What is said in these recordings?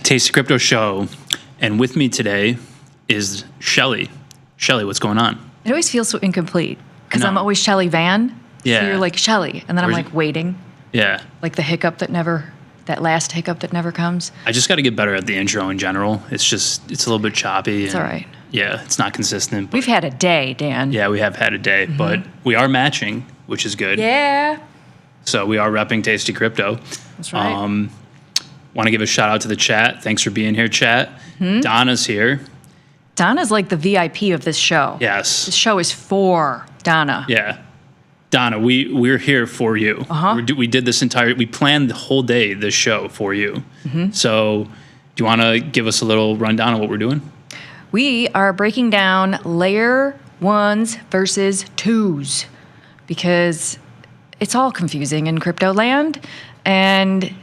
Tasty Crypto Show. And with me today is Shelly. Shelly, what's going on? It always feels so incomplete because I'm always Shelly Van. Yeah. So you're like Shelly, and then I'm like waiting. Yeah. Like that last hiccup that never comes. I just got to get better at the intro in general. It's a little bit choppy. It's all right. Yeah, it's not consistent. We've had a day, Dan. Yeah, we have had a day, but we are matching, which is good. Yeah. So we are repping Tasty Crypto. That's right. Want to give a shout out to the chat. Thanks for being here, chat. Donna's here. Donna's like the VIP of this show. Yes. This show is for Donna. Yeah. Donna, we're here for you. We did we planned the whole day, this show for you. So do you want to give us a little rundown of what we're doing? We are breaking down layer 1s versus 2s because it's all confusing in crypto land. And,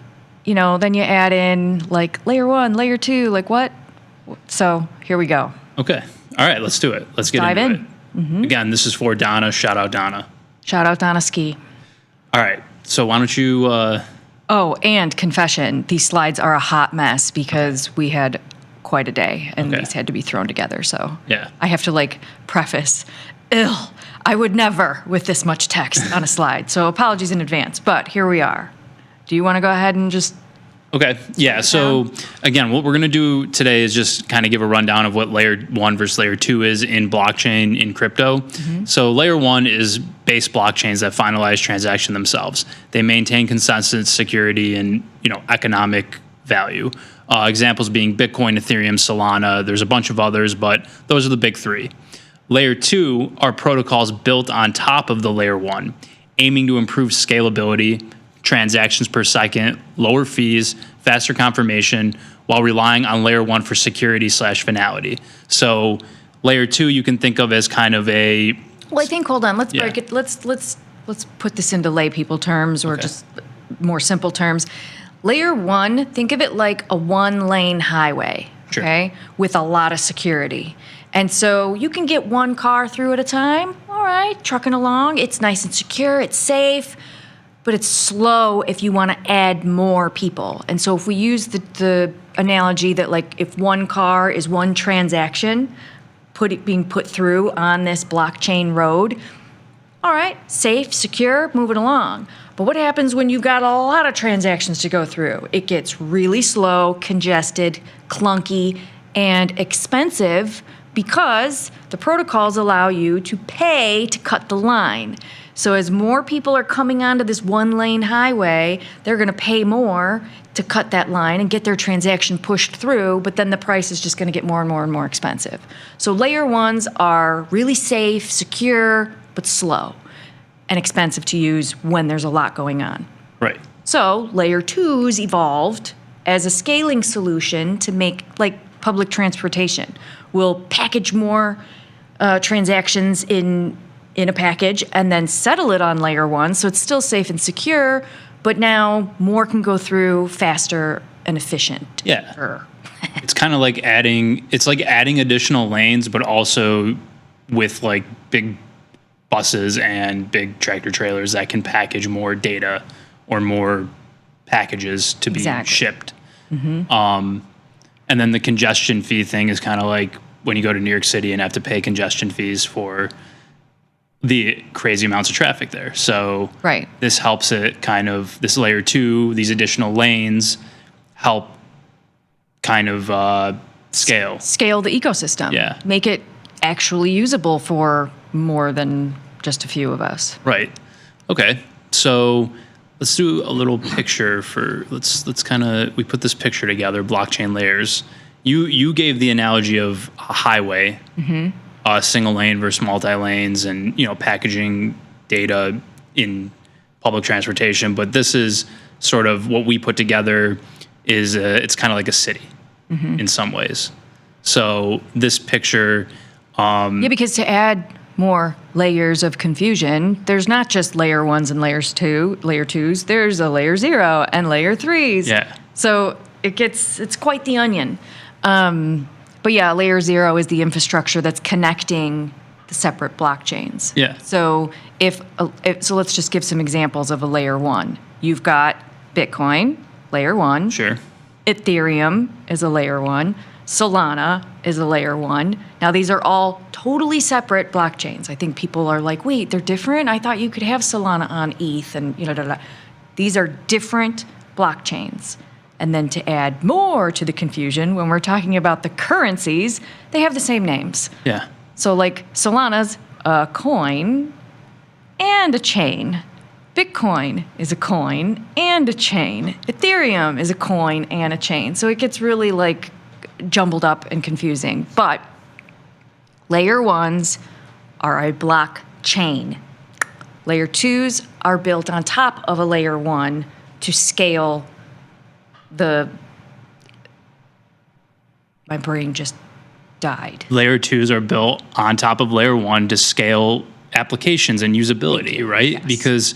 then you add in like layer 1, layer 2, like what? So here we go. Okay. All right, let's do it. Let's get Dive into it. Again, this is for Donna. Shout out Donna. Shout out Donna Ski. All right. So why don't you... Oh, and confession, these slides are a hot mess because we had quite a day and these had to be thrown together. So yeah. I have to preface, I would never with this much text on a slide. So apologies in advance, but here we are. Do you want to go ahead and just... Okay. Yeah. So again, what we're going to do today is just kind of give a rundown of what layer 1 versus layer 2 is in blockchain in crypto. So layer 1 is base blockchains that finalize transaction themselves. They maintain consensus, security, and economic value. Examples being Bitcoin, Ethereum, Solana. There's a bunch of others, but those are the big three. Layer 2 are protocols built on top of the layer 1, aiming to improve scalability, transactions per second, lower fees, faster confirmation, while relying on layer 1 for security / finality. So layer 2 you can think of as kind of a... Well, I think, hold on, let's break it. Let's put this into lay people terms or just more simple terms. Layer 1, think of it like a 1-lane highway, okay, with a lot of security. And so you can get one car through at a time, all right, trucking along. It's nice and secure, it's safe, but it's slow if you want to add more people. And so if we use the analogy that if one car is one transaction being put through on this blockchain road, all right, safe, secure, moving along. But what happens when you've got a lot of transactions to go through? It gets really slow, congested, clunky, and expensive because the protocols allow you to pay to cut the line. So as more people are coming onto this 1-lane highway, they're going to pay more to cut that line and get their transaction pushed through, but then the price is just going to get more and more and more expensive. So layer 1s are really safe, secure, but slow and expensive to use when there's a lot going on. Right. So layer 2s evolved as a scaling solution to make public transportation. We'll package more transactions in a package and then settle it on layer 1 so it's still safe and secure, but now more can go through faster and efficient. Yeah. It's kind of like adding additional lanes, but also with big buses and big tractor trailers that can package more data or more packages to be shipped. And then the congestion fee thing is kind of like when you go to New York City and have to pay congestion fees for the crazy amounts of traffic there. So this helps it this layer 2, these additional lanes help kind of scale the ecosystem. Yeah. Make it actually usable for more than just a few of us. Right. Okay. So let's do a little picture we put this picture together, blockchain layers. You gave the analogy of a highway. Single lane versus multi-lanes and, packaging data in public transportation. But this is sort of what we put together is it's kind of like a city in some ways. So this picture... because to add more layers of confusion, there's not just layer 1s and layer 2s, there's a layer 0 and layer 3s. Yeah. So it's quite the onion. But yeah, layer 0 is the infrastructure that's connecting the separate blockchains. Yeah. So so let's just give some examples of a layer 1. You've got Bitcoin, layer 1. Sure. Ethereum is a layer 1. Solana is a layer 1. Now, these are all totally separate blockchains. I think people are like, wait, they're different? I thought you could have Solana on ETH and These are different blockchains. And then to add more to the confusion, when we're talking about the currencies, they have the same names. Yeah. So like Solana's a coin and a chain. Bitcoin is a coin and a chain. Ethereum is a coin and a chain. So it gets really like jumbled up and confusing. But layer 1s are a blockchain. Layer 2s are built on top of a layer 1 to scale my brain just died. Layer 2s are built on top of layer 1 to scale applications and usability, right? Yes. Because,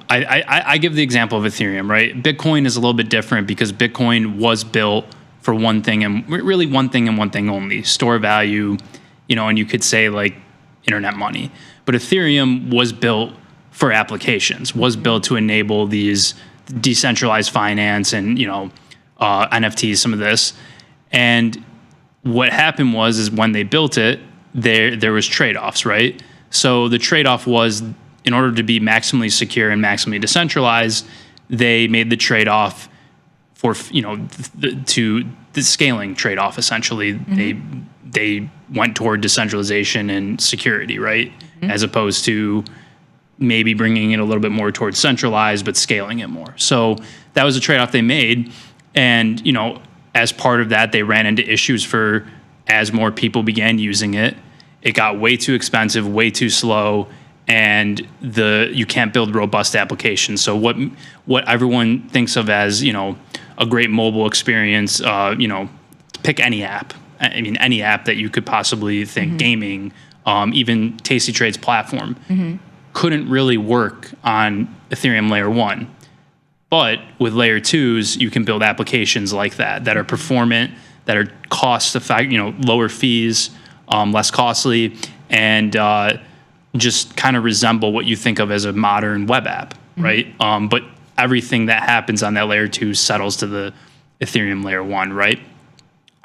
I give the example of Ethereum, right? Bitcoin is a little bit different because Bitcoin was built for one thing and really one thing and one thing only, store value, and you could say like internet money. But Ethereum was built for applications, was built to enable these decentralized finance and, NFTs, some of this. And what happened is when they built it, there was trade-offs, right? So the trade-off was, in order to be maximally secure and maximally decentralized, they made the trade-off for, to the scaling trade-off, essentially. Mm-hmm. They went toward decentralization and security, right? Mm-hmm. As opposed to maybe bringing it a little bit more towards centralized, but scaling it more. So that was a trade-off they made. And, as part of that, they ran into issues as more people began using it. It got way too expensive, way too slow, and you can't build robust applications. So what everyone thinks of as, a great mobile experience, pick any app. I mean, any app that you could possibly think, gaming, even Tasty Trade's platform, couldn't really work on Ethereum layer 1. But with layer 2s, you can build applications like that are performant, that are cost effective, lower fees, less costly, and just kind of resemble what you think of as a modern web app, right? But everything that happens on that layer 2 settles to the Ethereum layer 1, right?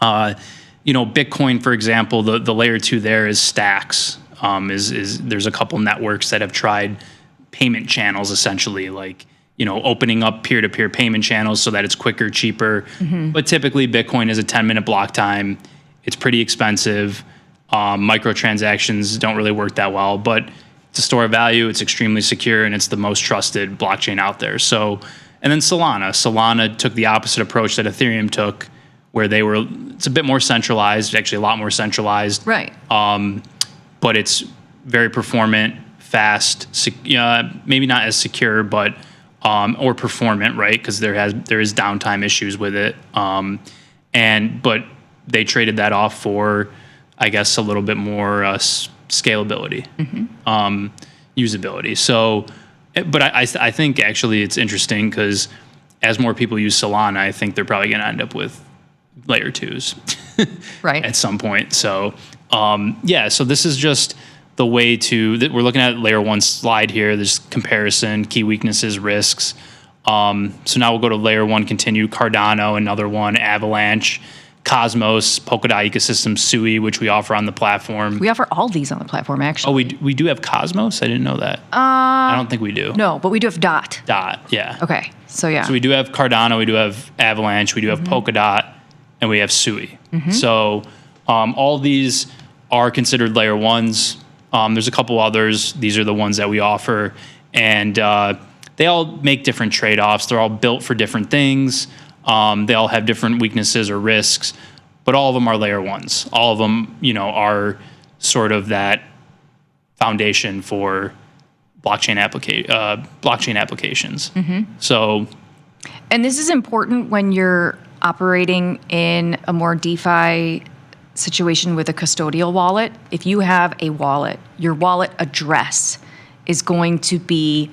Bitcoin, for example, the layer 2 there is Stacks. There's a couple networks that have tried payment channels, essentially, like, opening up peer-to-peer payment channels so that it's quicker, cheaper. But typically Bitcoin is a 10-minute block time. It's pretty expensive. Microtransactions don't really work that well, but to store value, it's extremely secure, and it's the most trusted blockchain out there. So, and then Solana took the opposite approach that Ethereum took, where it's a bit more centralized, actually a lot more centralized. Right. But it's very performant, fast, maybe not as secure, but or performant, right? Because there is downtime issues with it. But they traded that off for, I guess, a little bit more scalability, usability. So, but I think actually it's interesting because as more people use Solana, I think they're probably going to end up with layer 2s, right, at some point. So, so this is just the way we're looking at layer 1 slide here. There's comparison, key weaknesses, risks. So now we'll go to layer 1, continue, Cardano, another one, Avalanche, Cosmos, Polkadot ecosystem, Sui, which we offer on the platform. We offer all these on the platform, actually. Oh, we do have Cosmos? I didn't know that. I don't think we do. No, but we do have Dot. Dot, yeah. Okay, so yeah. So we do have Cardano, we do have Avalanche, we do have Polkadot, and we have Sui. So all these are considered layer 1s. There's a couple others. These are the ones that we offer. And they all make different trade-offs. They're all built for different things. They all have different weaknesses or risks. But all of them are layer 1s. All of them, are sort of that foundation for blockchain applications. So, and this is important when you're operating in a more DeFi situation with a custodial wallet. If you have a wallet, your wallet address is going to be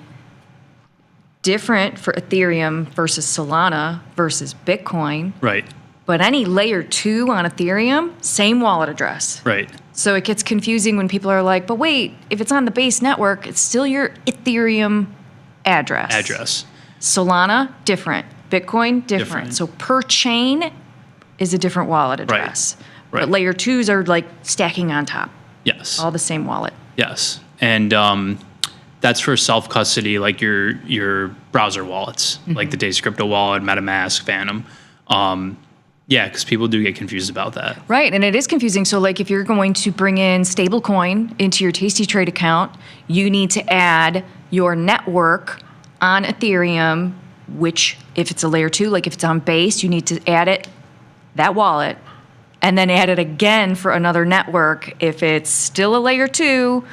different for Ethereum versus Solana versus Bitcoin. Right. But any layer 2 on Ethereum, same wallet address. Right. So it gets confusing when people are like, but wait, if it's on the base network, it's still your Ethereum address. Address. Solana, different. Bitcoin, different. So per chain is a different wallet address. Right. But layer 2s are like stacking on top. Yes. All the same wallet. Yes. And that's for self-custody, like your browser wallets, like the tastycrypto wallet, MetaMask, Phantom. Yeah, because people do get confused about that. Right, and it is confusing. So like if you're going to bring in stablecoin into your tastytrade account, you need to add your network on Ethereum, which if it's a layer 2, like if it's on Base, you need to add it, that wallet, and then add it again for another network. If it's still a layer 2,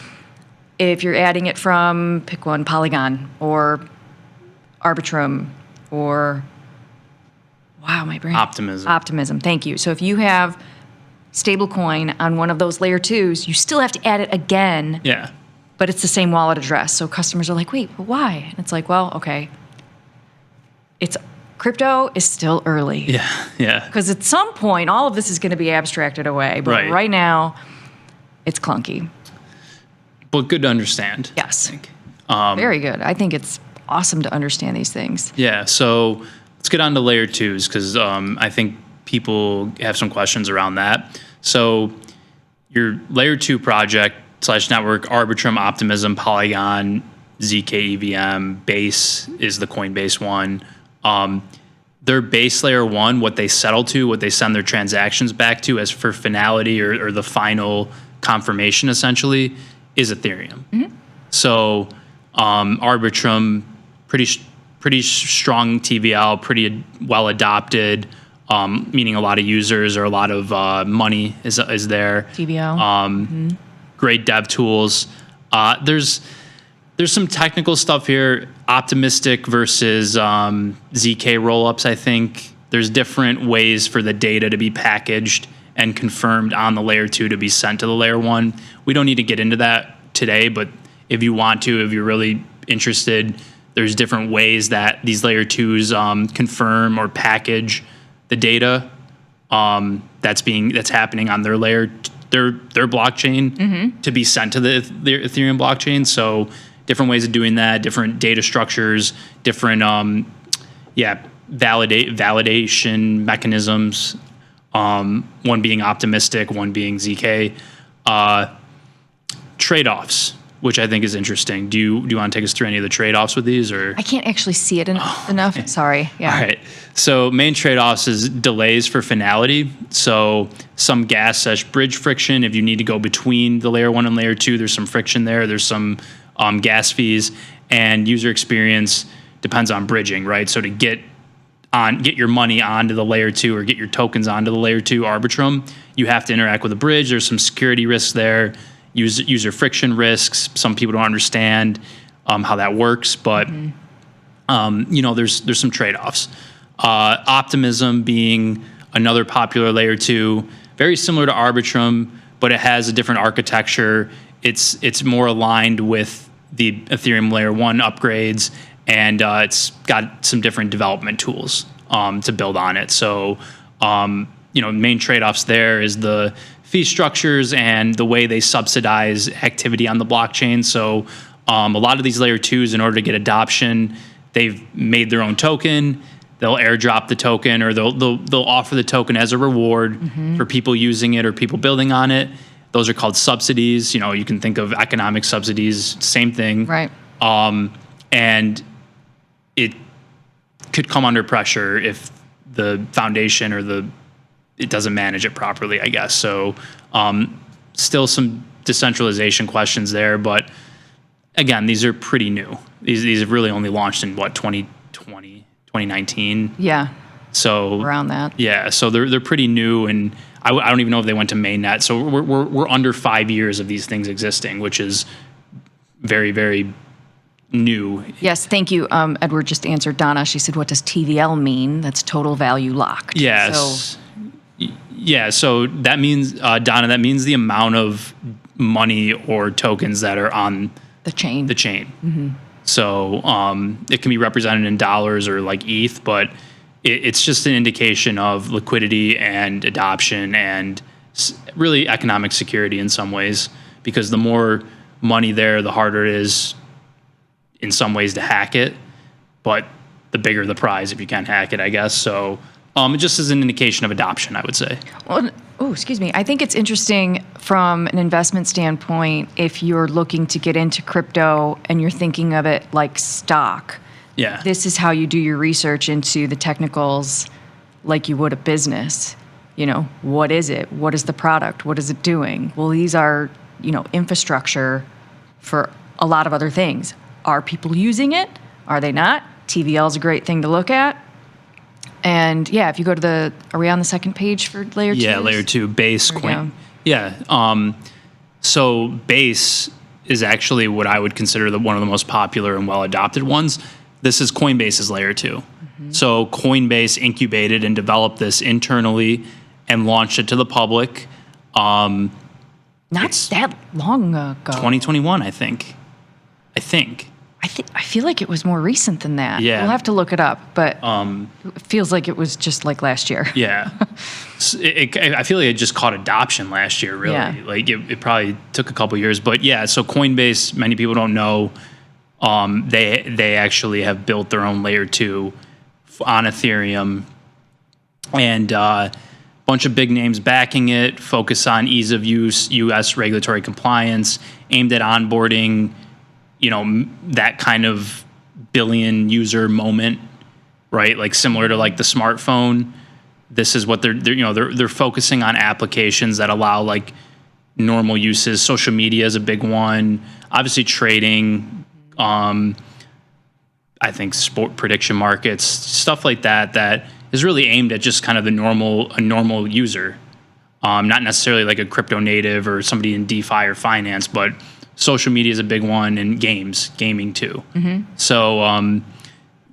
if you're adding it from, pick one, Polygon or Arbitrum or, wow, my brain. Optimism, thank you. So if you have stablecoin on one of those layer 2s, you still have to add it again. Yeah. But it's the same wallet address. So customers are like, wait, but why? And it's like, well, okay. Crypto is still early. Yeah. Because at some point, all of this is going to be abstracted away. But right now, it's clunky. But good to understand. Yes. Very good. I think it's awesome to understand these things. Yeah. So let's get on to layer 2s because I think people have some questions around that. So your layer 2 project / network, Arbitrum, Optimism, Polygon, ZK EVM, Base is the Coinbase one. Their base layer 1, what they settle to, what they send their transactions back to as for finality or the final confirmation essentially is Ethereum. Mm-hmm. So Arbitrum, pretty strong TVL, pretty well adopted, meaning a lot of users or a lot of money is there. TVL. Great dev tools. There's some technical stuff here. Optimistic versus ZK rollups. I think there's different ways for the data to be packaged and confirmed on the layer 2 to be sent to the layer 1. We don't need to get into that today, but if you want to, if you're really interested, there's different ways that these layer 2s confirm or package the data that's happening on their layer, their blockchain to be sent to their Ethereum blockchain. So different ways of doing that, different data structures, different validation mechanisms. One being optimistic, one being ZK. Trade-offs, which I think is interesting. Do you want to take us through any of the trade-offs with these, or? I can't actually see it enough. Okay. Sorry. Yeah. All right. So main trade-offs is delays for finality. So some gas / bridge friction. If you need to go between the layer 1 and layer 2, there's some friction there. There's some gas fees, and user experience depends on bridging, right? So to get your money onto the layer 2 or get your tokens onto the layer 2 Arbitrum, you have to interact with a bridge. There's some security risks there. User friction risks. Some people don't understand how that works, but there's some trade-offs. Optimism being another popular layer 2, very similar to Arbitrum, but it has a different architecture. It's more aligned with the Ethereum layer 1 upgrades, and it's got some different development tools to build on it. So main trade-offs there is the fee structures and the way they subsidize activity on the blockchain. So a lot of these layer 2s, in order to get adoption, they've made their own token. They'll airdrop the token, or they'll offer the token as a reward for people using it or people building on it. Those are called subsidies. You can think of economic subsidies, same thing. Right. And it could come under pressure if the foundation or it doesn't manage it properly, I guess. So still some decentralization questions there, but again, these are pretty new. These have really only launched in 2020, 2019. Yeah. So around that. Yeah. So they're pretty new, and I don't even know if they went to mainnet. So we're under 5 years of these things existing, which is very, very new. Yes, thank you. Edward just answered Donna. She said, what does TVL mean? That's total value locked. Yes. So that means, Donna, that means the amount of money or tokens that are on the chain. Mm-hmm. So it can be represented in dollars or like ETH, but it's just an indication of liquidity and adoption and really economic security in some ways, because the more money there, the harder it is in some ways to hack it. But the bigger the prize if you can hack it, I guess. So it just is an indication of adoption, I would say. Well, excuse me. I think it's interesting from an investment standpoint if you're looking to get into crypto and you're thinking of it like stock. Yeah. This is how you do your research into the technicals like you would a business. You know, what is it? What is the product? What is it doing? Well, these are, infrastructure for a lot of other things. Are people using it? Are they not? TVL is a great thing to look at. And yeah, if you go to are we on the second page for layer 2? Yeah, layer 2, Base Coin. Yeah. So Base is actually what I would consider one of the most popular and well-adopted ones. This is Coinbase's layer 2. Mm-hmm. So Coinbase incubated and developed this internally and launched it to the public. Not that long ago. 2021, I think. I feel like it was more recent than that. Yeah. We'll have to look it up, but it feels like it was just like last year. Yeah. I feel like it just caught adoption last year, really. Yeah. Like it probably took a couple years. But yeah, so Coinbase, many people don't know, they actually have built their own layer 2 on Ethereum. And bunch of big names backing it, focus on ease of use, U.S. regulatory compliance, aimed at onboarding, that kind of billion user moment, right? Like similar to like the smartphone. This is what they're focusing on applications that allow like normal uses. Social media is a big one. Obviously trading, I think sport prediction markets, stuff like that is really aimed at just kind of a normal user. Not necessarily like a crypto native or somebody in DeFi or finance, but social media is a big one, and gaming too. Mm-hmm. So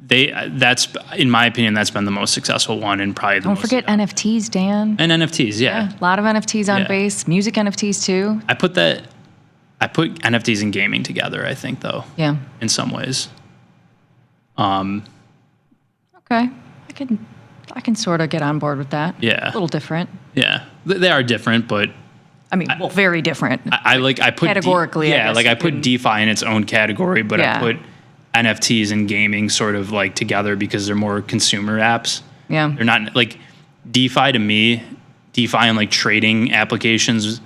that's in my opinion, that's been the most successful one, and probably don't forget NFTs, Dan. And NFTs, yeah. A lot of NFTs on Base, music NFTs too. I put NFTs and gaming together, I think, though. Yeah. In some ways. Okay. I can sort of get on board with that. Yeah. A little different. Yeah. They are different, but I mean, very different. I put categorically. I put DeFi in its own category, but Yeah. I put NFTs and gaming sort of like together because they're more consumer apps. Yeah. They're not like DeFi to me. DeFi and like trading applications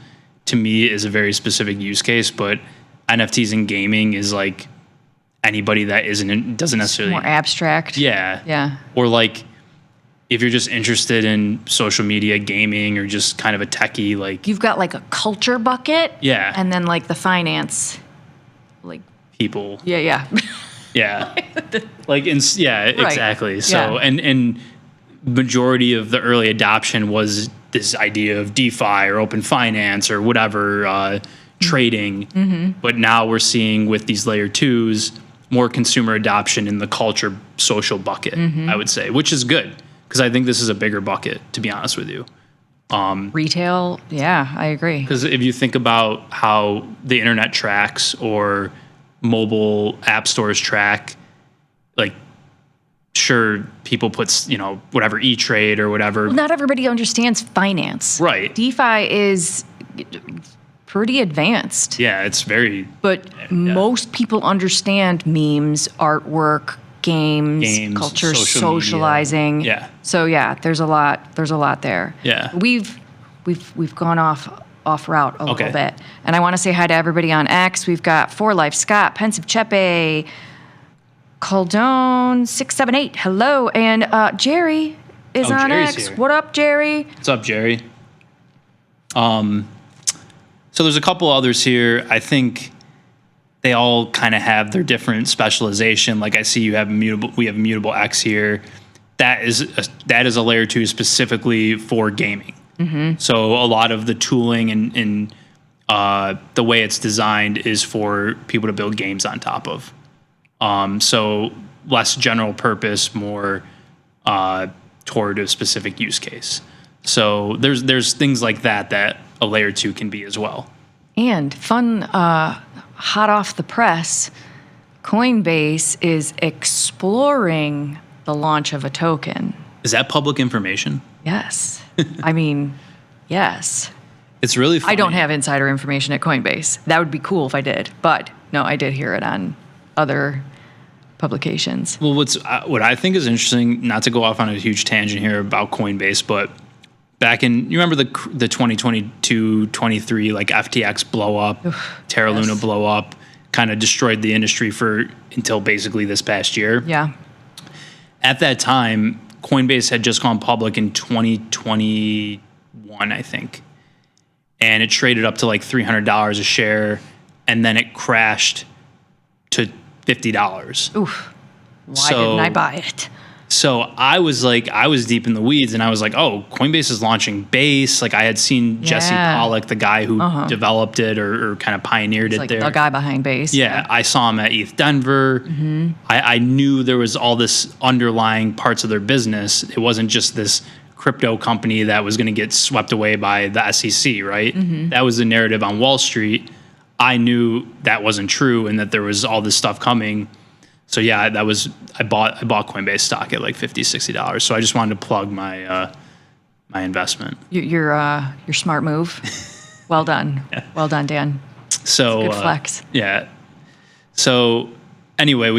to me is a very specific use case, but NFTs and gaming is like anybody that doesn't necessarily more abstract. Yeah. Yeah. Or like if you're just interested in social media, gaming, or just kind of a techie, like you've got like a culture bucket. Yeah. And then like the finance, like people. Yeah. Yeah. Exactly. So, and majority of the early adoption was this idea of DeFi or open finance or whatever, trading. Mm-hmm. But now we're seeing with these layer 2s, more consumer adoption in the culture social bucket, I would say, which is good. Because I think this is a bigger bucket, to be honest with you. Retail, yeah, I agree. Because if you think about how the internet tracks or mobile app stores track, like, sure, people put, whatever E-Trade or whatever. Well, not everybody understands finance. Right. DeFi is pretty advanced. Yeah, it's very. But most people understand memes, artwork, games, culture, socializing. Yeah. So yeah, there's a lot there. Yeah. We've gone off route a little bit. And I want to say hi to everybody on X. We've got For Life, Scott, Pensive Chepe, Caldone 678. Hello, and Jerry is on Jerry's X. Here. What up, Jerry? What's up, Jerry? So there's a couple others here. I think they all kind of have their different specialization. Like I see we have Immutable X here. That is a layer 2 specifically for gaming. Mm-hmm. So a lot of the tooling and the way it's designed is for people to build games on top of. So less general purpose, more toward a specific use case. So there's things like that a layer 2 can be as well. And fun, hot off the press, Coinbase is exploring the launch of a token. Is that public information? Yes. I mean, yes. It's really funny. I don't have insider information at Coinbase. That would be cool if I did. But no, I did hear it on other publications. Well, what I think is interesting, not to go off on a huge tangent here about Coinbase, but back in, you remember the 2022, 23, like FTX blow up, Terra Luna blow up, kind of destroyed the industry until basically this past year. Yeah. At that time, Coinbase had just gone public in 2021, I think. And it traded up to like $300 a share, and then it crashed to $50. Oof. Why didn't I buy it? So I was deep in the weeds, and I was like, oh, Coinbase is launching Base. Like, I had seen Jesse Pollak, the guy who developed it or kind of pioneered it there. The guy behind Base. Yeah, I saw him at ETH Denver. Mm-hmm. I knew there was all this underlying parts of their business. It wasn't just this crypto company that was going to get swept away by the SEC, right? Mm-hmm. That was the narrative on Wall Street. I knew that wasn't true and that there was all this stuff coming. So yeah, I bought Coinbase stock at like $50, $60. So I just wanted to plug my my investment. Your smart move. Well done. Yeah. Well done, Dan. So good flex. Yeah. So anyway, I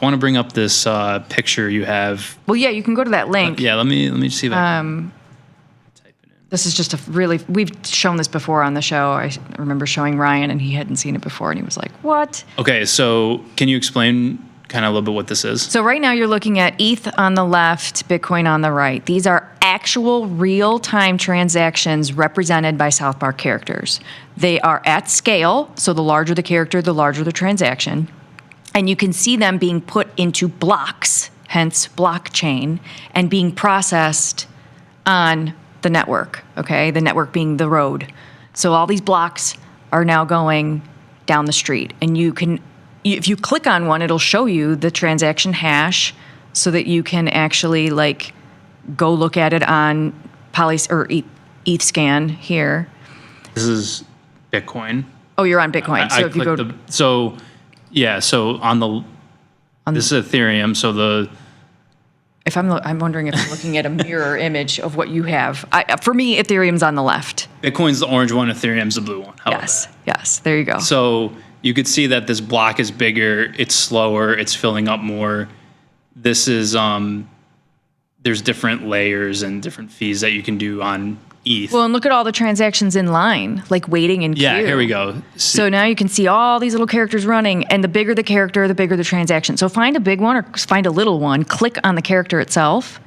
want to bring up this picture you have. Well, yeah, you can go to that link. Yeah, let me see if I can type it in. This is just we've shown this before on the show. I remember showing Ryan, and he hadn't seen it before, and he was like, what? Okay, so can you explain kind of a little bit what this is? So right now you're looking at ETH on the left, Bitcoin on the right. These are actual real-time transactions represented by South Park characters. They are at scale, so the larger the character, the larger the transaction. And you can see them being put into blocks, hence blockchain, and being processed on the network, okay? The network being the road. So all these blocks are now going down the street. And if you click on one, it'll show you the transaction hash so that you can actually like go look at it on ETHScan here. This is Bitcoin. Oh, you're on Bitcoin. So if you go this is Ethereum. So I'm wondering if I'm looking at a mirror image of what you have. For me, Ethereum's on the left. Bitcoin's the orange one, Ethereum's the blue one. How about that? Yes, there you go. So you could see that this block is bigger, it's slower, it's filling up more. This is there's different layers and different fees that you can do on ETH. Well, and look at all the transactions in line, like waiting in queue. Yeah, here we go. So now you can see all these little characters running, and the bigger the character, the bigger the transaction. So find a big one or find a little one, click on the character itself,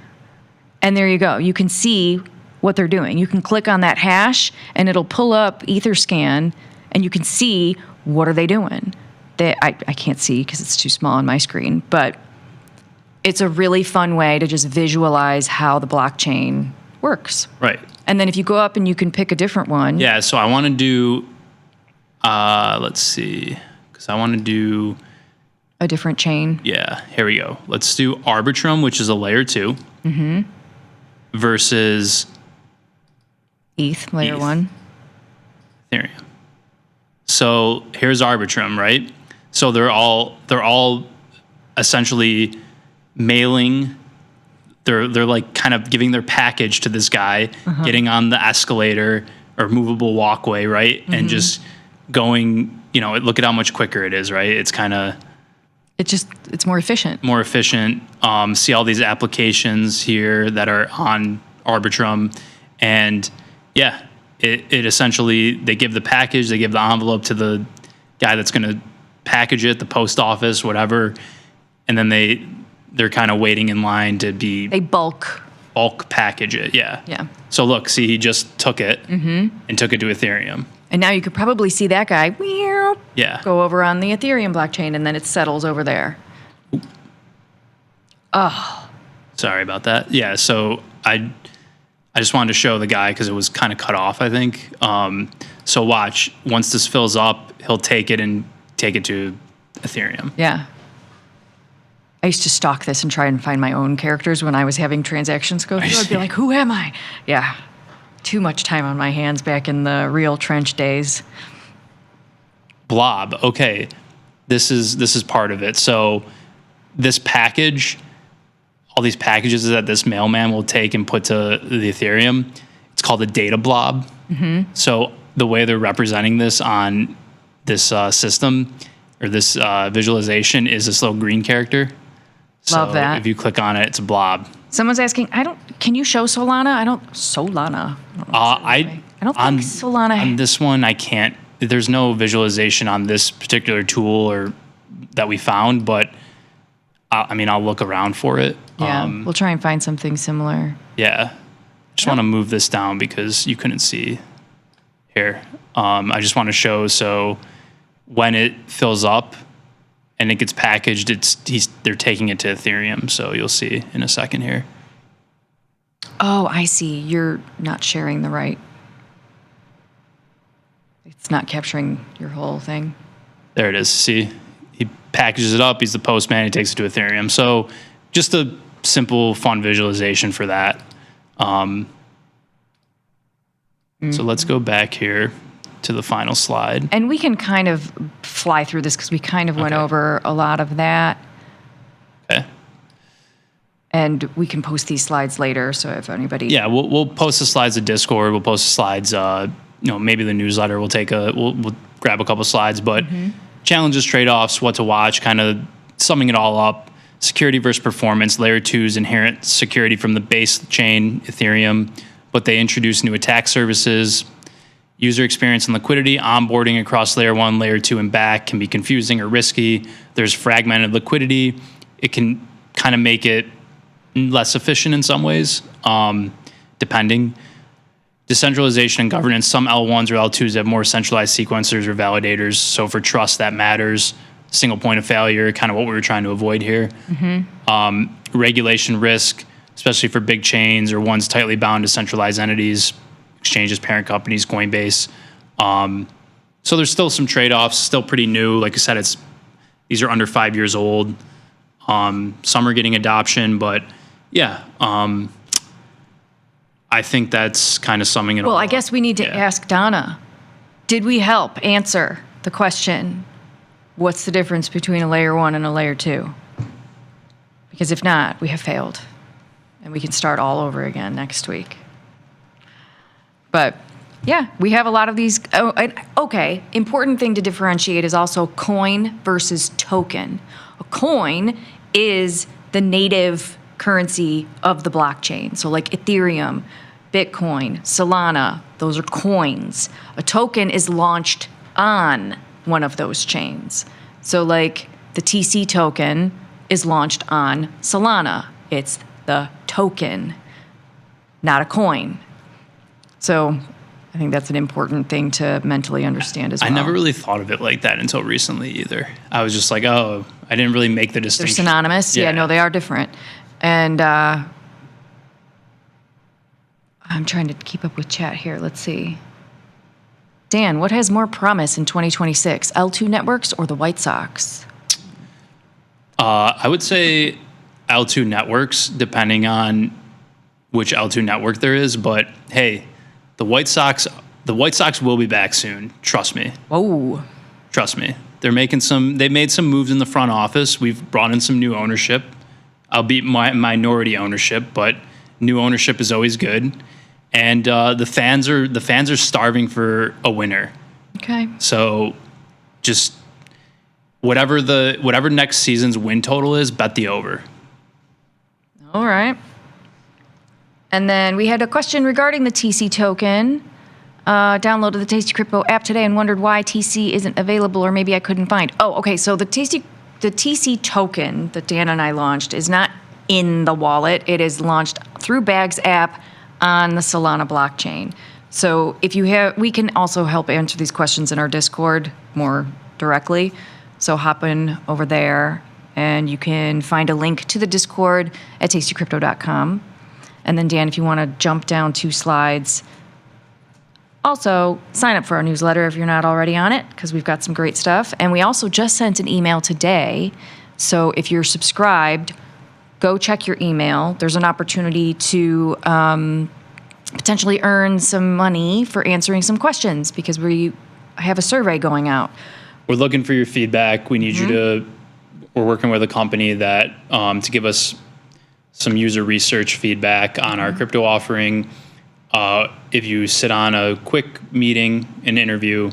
and there you go. You can see what they're doing. You can click on that hash, and it'll pull up EtherScan, and you can see what are they doing. I can't see because it's too small on my screen, but it's a really fun way to just visualize how the blockchain works. Right. And then if you go up and you can pick a different one. Yeah, so I want to do, let's see, because I want to do a different chain. Yeah, here we go. Let's do Arbitrum, which is a layer 2, versus ETH, layer 1. Ethereum. So here's Arbitrum, right? So they're all essentially mailing. They're like kind of giving their package to this guy, getting on the escalator or movable walkway, right? And just going, look at how much quicker it is, right? It's kind of... It's more efficient. More efficient. See all these applications here that are on Arbitrum. And yeah, it essentially, they give the package, they give the envelope to the guy that's going to package it, the post office, whatever. And then they're kind of waiting in line to be... They bulk package it, yeah. Yeah. So look, see, he just took it and took it to Ethereum. And now you could probably see that guy go over on the Ethereum blockchain, and then it settles over there. Ooh. Oh. Sorry about that. Yeah, so I just wanted to show the guy because it was kind of cut off, I think. So watch, once this fills up, he'll take it to Ethereum. Yeah. I used to stalk this and try and find my own characters when I was having transactions go through. I'd be like, who am I? Yeah. Too much time on my hands back in the real trench days. Blob. Okay. This is part of it. So this package, all these packages that this mailman will take and put to the Ethereum, it's called a data blob. So the way they're representing this on this system or this visualization is this little green character. Love So that. if you click on it, it's a blob. Someone's asking, can you show Solana? Solana. I don't think Solana. On this one, I can't. There's no visualization on this particular tool or that we found, but I'll look around for it. Yeah, we'll try and find something similar. Yeah. Just want to move this down because you couldn't see here. I just want to show, so when it fills up and it gets packaged, they're taking it to Ethereum. So you'll see in a second here. Oh, I see. You're not sharing the right. It's not capturing your whole thing. There it is. See, he packages it up. He's the postman. He takes it to Ethereum. So just a simple, fun visualization for that. So let's go back here to the final slide. And we can kind of fly through this because we kind of went over a lot of that. Okay. And we can post these slides later. So if anybody. Yeah, we'll post the slides to Discord. We'll post the slides, maybe the newsletter. We'll grab a couple slides. But challenges, trade-offs, what to watch, kind of summing it all up. Security versus performance. Layer 2's inherent security from the base chain, Ethereum. But they introduce new attack services. User experience and liquidity, onboarding across layer 1, layer 2, and back can be confusing or risky. There's fragmented liquidity. It can kind of make it less efficient in some ways, depending. Decentralization and governance. Some L1s or L2s have more centralized sequencers or validators. So for trust, that matters. Single point of failure, kind of what we were trying to avoid here. Regulation risk, especially for big chains or ones tightly bound to centralized entities, exchanges, parent companies, Coinbase. So there's still some trade-offs, still pretty new. Like I said, these are under 5 years old. Some are getting adoption, but yeah, I think that's kind of summing it all Well, up. I guess we need to ask Donna, did we help answer the question, what's the difference between a layer 1 and a layer 2? Because if not, we have failed. And we can start all over again next week. But yeah, we have a lot of these. Okay, important thing to differentiate is also coin versus token. A coin is the native currency of the blockchain. So like Ethereum, Bitcoin, Solana, those are coins. A token is launched on one of those chains. So like the TC token is launched on Solana. It's the token, not a coin. So I think that's an important thing to mentally understand as well. I never really thought of it like that until recently either. I was just like, oh, I didn't really make the distinction. They're synonymous. Yeah, no, they are different. And I'm trying to keep up with chat here. Let's see. Dan, what has more promise in 2026, L2 networks or the White Sox? I would say L2 networks, depending on which L2 network there is. But hey, the White Sox will be back soon. Trust me. Whoa. Trust me. They made some moves in the front office. We've brought in some new ownership, albeit minority ownership, but new ownership is always good. And the fans are starving for a winner. Okay. So just whatever next season's win total is, bet the over. All right. And then we had a question regarding the TC token. Downloaded the tastycrypto app today and wondered why TC isn't available, or maybe I couldn't find. Oh, okay. So the TC token that Dan and I launched is not in the wallet. It is launched through Bags app on the Solana blockchain. So we can also help answer these questions in our Discord more directly. So hop in over there, and you can find a link to the Discord at tastycrypto.com. And then, Dan, if you want to jump down 2 slides, also sign up for our newsletter if you're not already on it, because we've got some great stuff. And we also just sent an email today. So if you're subscribed, go check your email. There's an opportunity to potentially earn some money for answering some questions, because we have a survey going out. We're looking for your feedback. We need we're working with a company that to give us some user research feedback on our crypto offering. If you sit on a quick meeting, an interview,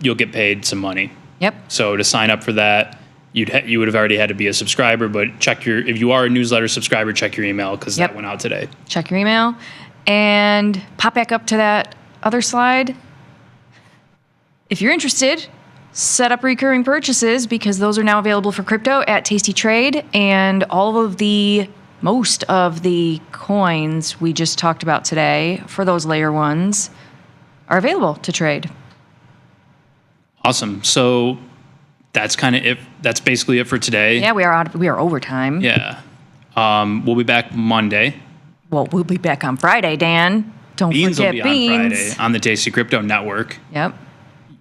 you'll get paid some money. Yep. So to sign up for that, you would have already had to be a subscriber, but if you are a newsletter subscriber, check your email because that went out today. Check your email and pop back up to that other slide. If you're interested, set up recurring purchases because those are now available for crypto at Tasty Trade, and most of the coins we just talked about today for those layer ones are available to trade. Awesome. So that's kind of it. That's basically it for today. Yeah, we are overtime. Yeah. We'll be back Monday. Well, we'll be back on Friday, Dan. Don't forget will be Beans. on Friday on the Tasty Crypto Network. Yep.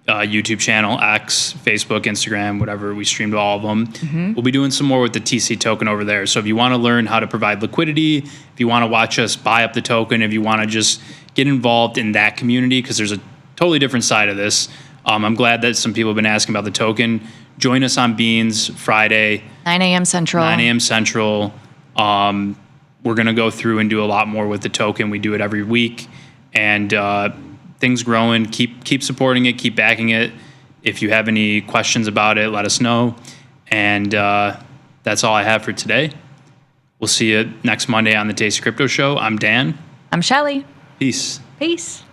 YouTube channel, X, Facebook, Instagram, whatever. We streamed all of them. Mm-hmm. We'll be doing some more with the TC token over there. So if you want to learn how to provide liquidity, if you want to watch us buy up the token, if you want to just get involved in that community, because there's a totally different side of this. I'm glad that some people have been asking about the token. Join us on Beans Friday. 9 a.m. Central. 9 a.m. Central. We're going to go through and do a lot more with the token. We do it every week. And things growing. Keep supporting it. Keep backing it. If you have any questions about it, let us know. And that's all I have for today. We'll see you next Monday on the Tasty Crypto Show. I'm Dan. I'm Shelly. Peace. Peace.